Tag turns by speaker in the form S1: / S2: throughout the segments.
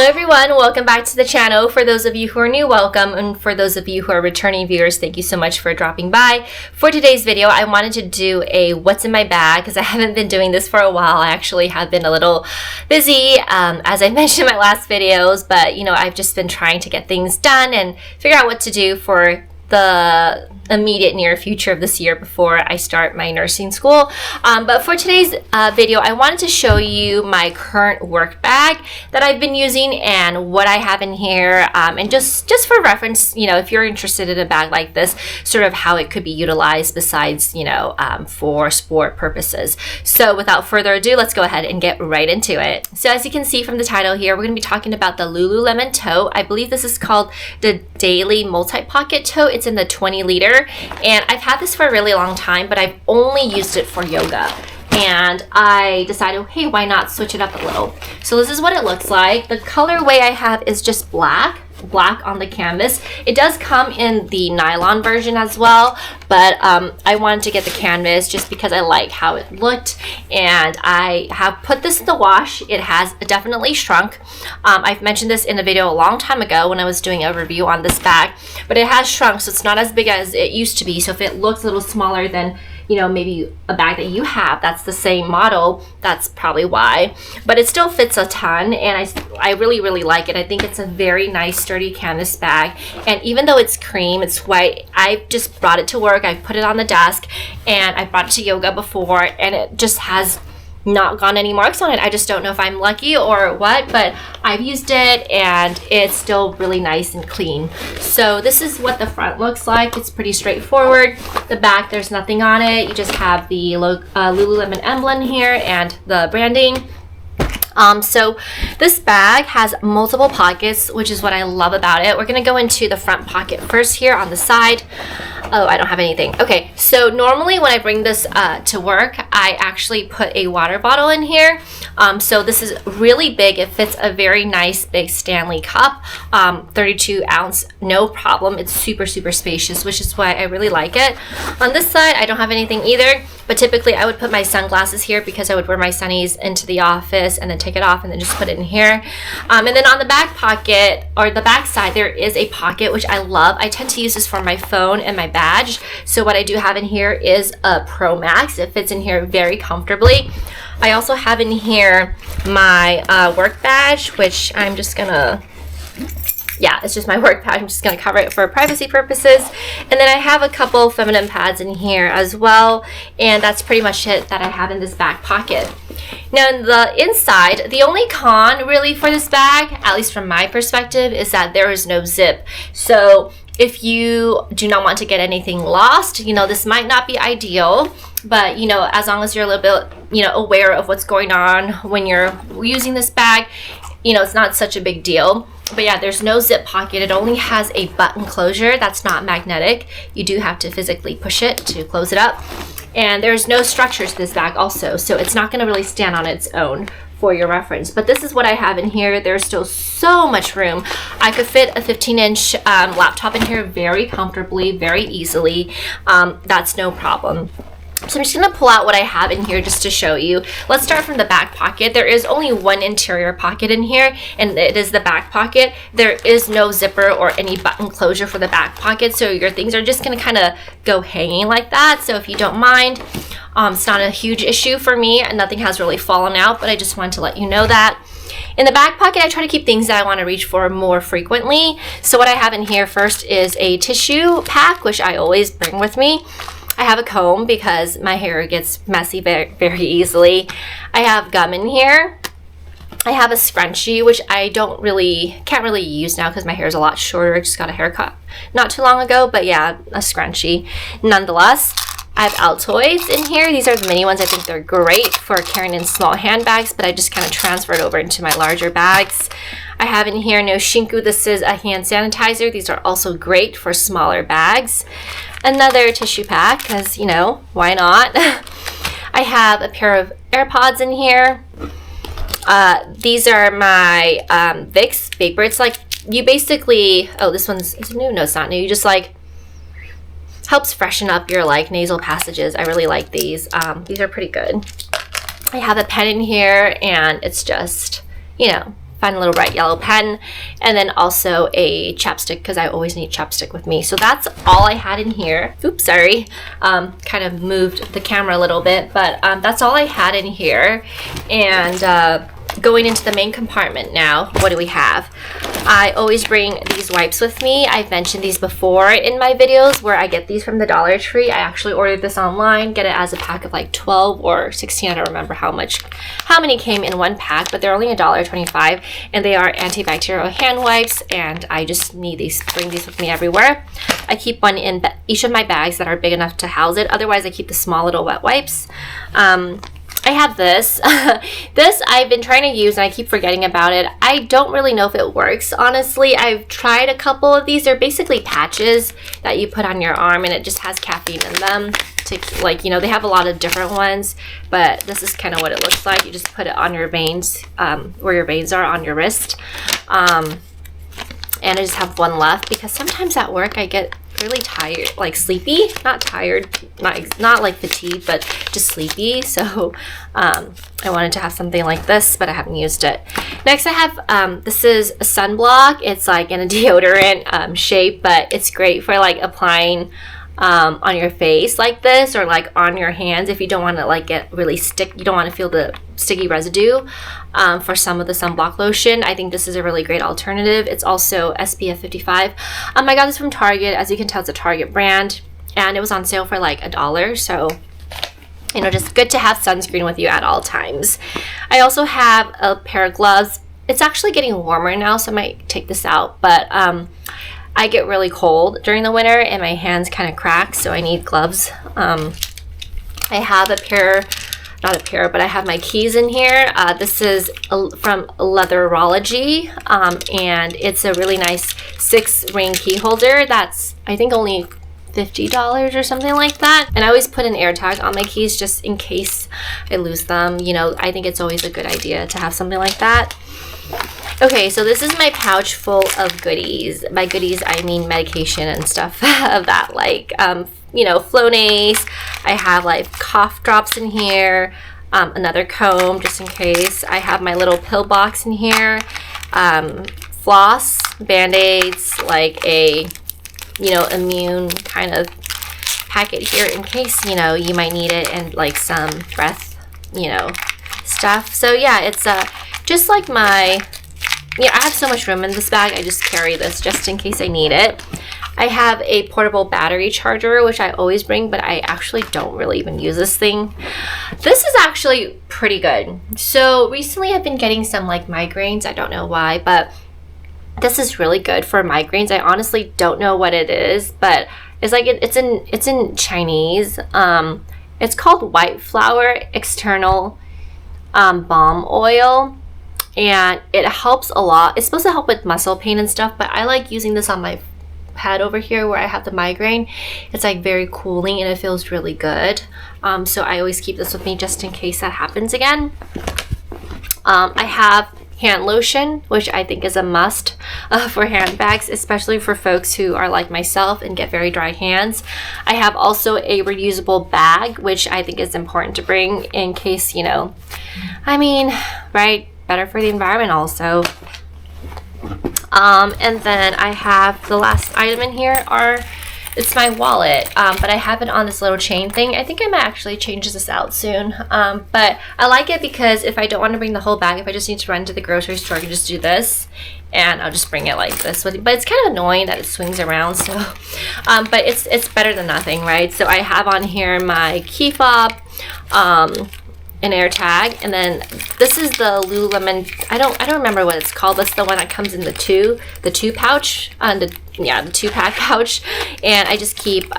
S1: everyone, welcome back to the channel. For those of you who are new, welcome, and for those of you who are returning viewers, thank you so much for dropping by. For today's video, I wanted to do a what's in my bag because I haven't been doing this for a while. I actually have been a little busy, as I mentioned in my last videos, but I've just been trying to get things done and figure out what to do for the immediate near future of this year before I start my nursing school. But for today's video, I wanted to show you my current work bag that I've been using and what I have in here, and just for reference, if you're interested in a bag like this, sort of how it could be utilized besides, for sport purposes. So without further ado, let's go ahead and get right into it. So as you can see from the title here, we're going to be talking about the Lululemon Tote. I believe this is called the Daily Multi-Pocket Tote. It's in the 20 liter. And I've had this for a really long time, but I've only used it for yoga. And I decided, hey, why not switch it up a little? So this is what it looks like. The colorway I have is just black on the canvas. It does come in the nylon version as well, but I wanted to get the canvas just because I like how it looked, and I have put this in the wash. It has definitely shrunk. I've mentioned this in a video a long time ago when I was doing a review on this bag, but it has shrunk, so it's not as big as it used to be. So if it looks a little smaller than maybe a bag that you have that's the same model, that's probably why. But it still fits a ton, and I really like it. I think it's a very nice sturdy canvas bag, and even though it's cream, it's white, I just brought it to work. I put it on the desk, and I brought it to yoga before, and it just has not gone any marks on it. I just don't know if I'm lucky or what, but I've used it and it's still really nice and clean. So this is what the front looks like. It's pretty straightforward. The back, there's nothing on it. You just have the Lululemon emblem here and the branding. So this bag has multiple pockets, which is what I love about it. We're going to go into the front pocket first here on the side. Oh, I don't have anything. Okay, so normally when I bring this to work, I actually put a water bottle in here. So this is really big. It fits a very nice big Stanley cup, 32 ounce, no problem. It's super spacious, which is why I really like it. On this side, I don't have anything either, but typically I would put my sunglasses here because I would wear my sunnies into the office and then take it off and then just put it in here. And then on the back pocket, or the back side, there is a pocket, which I love. I tend to use this for my phone and my badge. So what I do have in here is a Pro Max. It fits in here very comfortably. I also have in here my work badge, which I'm just gonna, yeah, it's just my work badge. I'm just gonna cover it for privacy purposes. And then I have a couple feminine pads in here as well, and that's pretty much it that I have in this back pocket. Now in the inside, the only con really for this bag, at least from my perspective, is that there is no zip. So if you do not want to get anything lost, this might not be ideal, but as long as you're a little bit aware of what's going on when you're using this bag, it's not such a big deal. But yeah, there's no zip pocket. It only has a button closure that's not magnetic. You do have to physically push it to close it up. And there's no structure to this bag also, so it's not going to really stand on its own for your reference. But this is what I have in here. There's still so much room. I could fit a 15-inch laptop in here very comfortably, very easily. That's no problem. So I'm just going to pull out what I have in here just to show you. Let's start from the back pocket. There is only one interior pocket in here, and it is the back pocket. There is no zipper or any button closure for the back pocket, so your things are just going to kind of go hanging like that. So if you don't mind, it's not a huge issue for me, and nothing has really fallen out, but I just wanted to let you know that. In the back pocket, I try to keep things that I want to reach for more frequently. So what I have in here first is a tissue pack, which I always bring with me. I have a comb because my hair gets messy very easily. I have gum in here. I have a scrunchie, which I can't really use now because my hair is a lot shorter. I just got a haircut not too long ago, but yeah, a scrunchie nonetheless. I have Altoids in here. These are the mini ones. I think they're great for carrying in small handbags, but I just kind of transferred over into my larger bags. I have in here no Shinku. This is a hand sanitizer. These are also great for smaller bags. Another tissue pack, because, why not? I have a pair of AirPods in here. These are my Vicks Vapor. It's like, you basically, oh, this one's, is it new? No, it's not new. You just helps freshen up your nasal passages. I really like these. These are pretty good. I have a pen in here, and it's just, find a little bright yellow pen, and then also a chapstick because I always need chapstick with me. So that's all I had in here. Oops, sorry. Kind of moved the camera a little bit, but that's all I had in here. And going into the main compartment now, what do we have? I always bring these wipes with me. I've mentioned these before in my videos where I get these from the Dollar Tree. I actually ordered this online, get it as a pack of like 12 or 16. I don't remember how many came in one pack, but they're only $1.25, and they are antibacterial hand wipes, and I just need these, bring these with me everywhere. I keep one in each of my bags that are big enough to house it. Otherwise, I keep the small little wet wipes. I have this. This I've been trying to use and I keep forgetting about it. I don't really know if it works, honestly. I've tried a couple of these. They're basically patches that you put on your arm, and it just has caffeine in them. To, like, you know, they have a lot of different ones, but this is kind of what it looks like. You just put it on your veins, where your veins are on your wrist. And I just have one left because sometimes at work I get really tired, like sleepy, not tired, not like fatigued, but just sleepy. So I wanted to have something like this, but I haven't used it. Next I have, this is a sunblock. It's like in a deodorant shape, but it's great for like applying on your face like this, or like on your hands if you don't want to like get really you don't want to feel the sticky residue for some of the sunblock lotion. I think this is a really great alternative. It's also SPF 55. I got this from Target. As you can tell, it's a Target brand, and it was on sale for like $1. So, you know, just good to have sunscreen with you at all times. I also have a pair of gloves. It's actually getting warmer now, so I might take this out, but I get really cold during the winter and my hands kind of crack, so I need gloves. I have but I have my keys in here. This is from Leatherology, and it's a really nice 6-ring key holder that's, I think, only $50 or something like that. And I always put an air tag on my keys just in case I lose them. You know, I think it's always a good idea to have something like that. Okay, so this is my pouch full of goodies. By goodies, I mean medication and stuff of that, like, you know, Flonase. I have like cough drops in here, another comb just in case. I have my little pill box in here, floss, Band-Aids, like a, you know, immune kind of packet here in case, you know, you might need it, and like some breath, you know, stuff. So yeah, it's just like my, yeah, I have so much room in this bag. I just carry this just in case I need it. I have a portable battery charger, which I always bring, but I actually don't really even use this thing. This is actually pretty good. So recently I've been getting some like migraines. I don't know why, but this is really good for migraines. I honestly don't know what it is, but it's like it's in Chinese. It's called white flower external balm oil. And it helps a lot. It's supposed to help with muscle pain and stuff, but I like using this on my pad over here where I have the migraine. It's like very cooling and it feels really good. So I always keep this with me just in case that happens again. I have hand lotion, which I think is a must for handbags, especially for folks who are like myself and get very dry hands. I have also a reusable bag, which I think is important to bring in case, you know, I mean, right? Better for the environment also. And then I have the last item in here it's my wallet, but I have it on this little chain thing. I think I might actually change this out soon, but I like it because if I don't want to bring the whole bag, if I just need to run to the grocery store, I can just do this and I'll just bring it like this. But it's kind of annoying that it swings around, so but it's better than nothing, right? So I have on here my key fob, an air tag, and then this is the Lululemon, I don't remember what it's called. That's the one that comes in the two pouch, the 2-pack pouch, and I just keep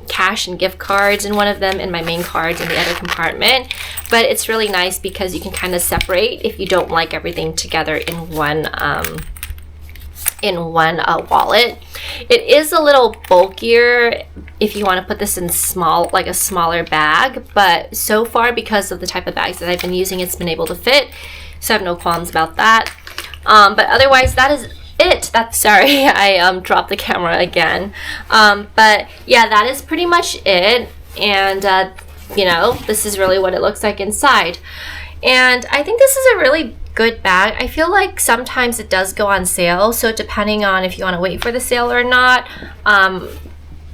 S1: cash and gift cards in one of them and my main cards in the other compartment. But it's really nice because you can kind of separate if you don't like everything together in one wallet. It is a little bulkier if you want to put this in a smaller bag, but so far, because of the type of bags that I've been using, it's been able to fit, so I have no qualms about that. But otherwise, that is it. Sorry, I dropped the camera again. But yeah, that is pretty much it, and you know, this is really what it looks like inside. And I think this is a really good bag. I feel like sometimes it does go on sale, so depending on if you want to wait for the sale or not,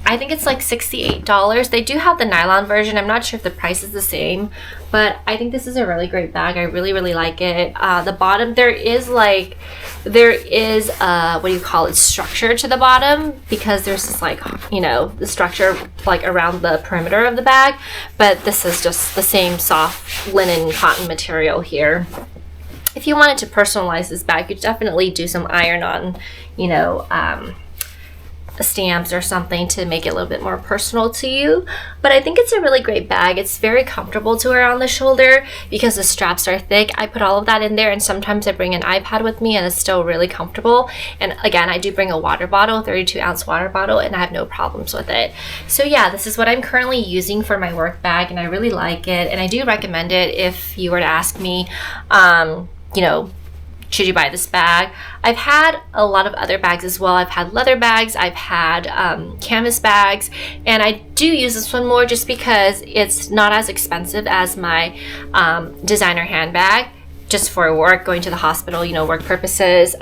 S1: I think it's like $68. They do have the nylon version. I'm not sure if the price is the same, but I think this is a really great bag. I really, really like it. The bottom, there is what do you call it, structure to the bottom, because there's this like, you know, the structure like around the perimeter of the bag, but this is just the same soft linen cotton material here. If you wanted to personalize this bag, you'd definitely do some iron on, you know, stamps or something to make it a little bit more personal to you. But I think it's a really great bag. It's very comfortable to wear on the shoulder because the straps are thick. I put all of that in there, and sometimes I bring an iPad with me and it's still really comfortable. And again, I do bring a water bottle, 32-ounce water bottle, and I have no problems with it. So yeah, this is what I'm currently using for my work bag, and I really like it, and I do recommend it if you were to ask me, you know, should you buy this bag? I've had a lot of other bags as well. I've had leather bags, I've had canvas bags, and I do use this one more just because it's not as expensive as my designer handbag, just for work, going to the hospital, you know, work purposes.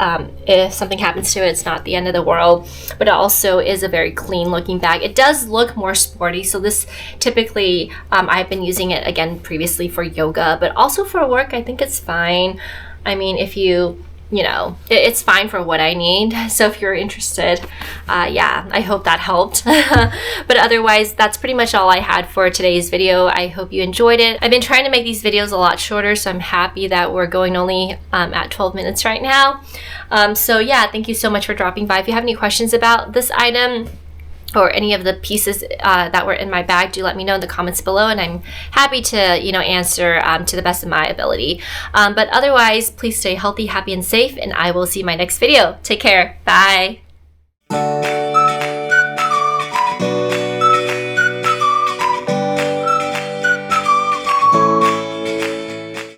S1: If something happens to it, it's not the end of the world, but it also is a very clean looking bag. It does look more sporty, so this typically, I've been using it again previously for yoga, but also for work, I think it's fine. I mean, if you know, it's fine for what I need. So if you're interested, yeah, I hope that helped. But otherwise, that's pretty much all I had for today's video. I hope you enjoyed it. I've been trying to make these videos a lot shorter, so I'm happy that we're going only at 12 minutes right now. So yeah, thank you so much for dropping by. If you have any questions about this item or any of the pieces that were in my bag, do let me know in the comments below, and I'm happy to, you know, answer to the best of my ability. But otherwise, please stay healthy, happy, and safe, and I will see you in my next video. Take care. Bye.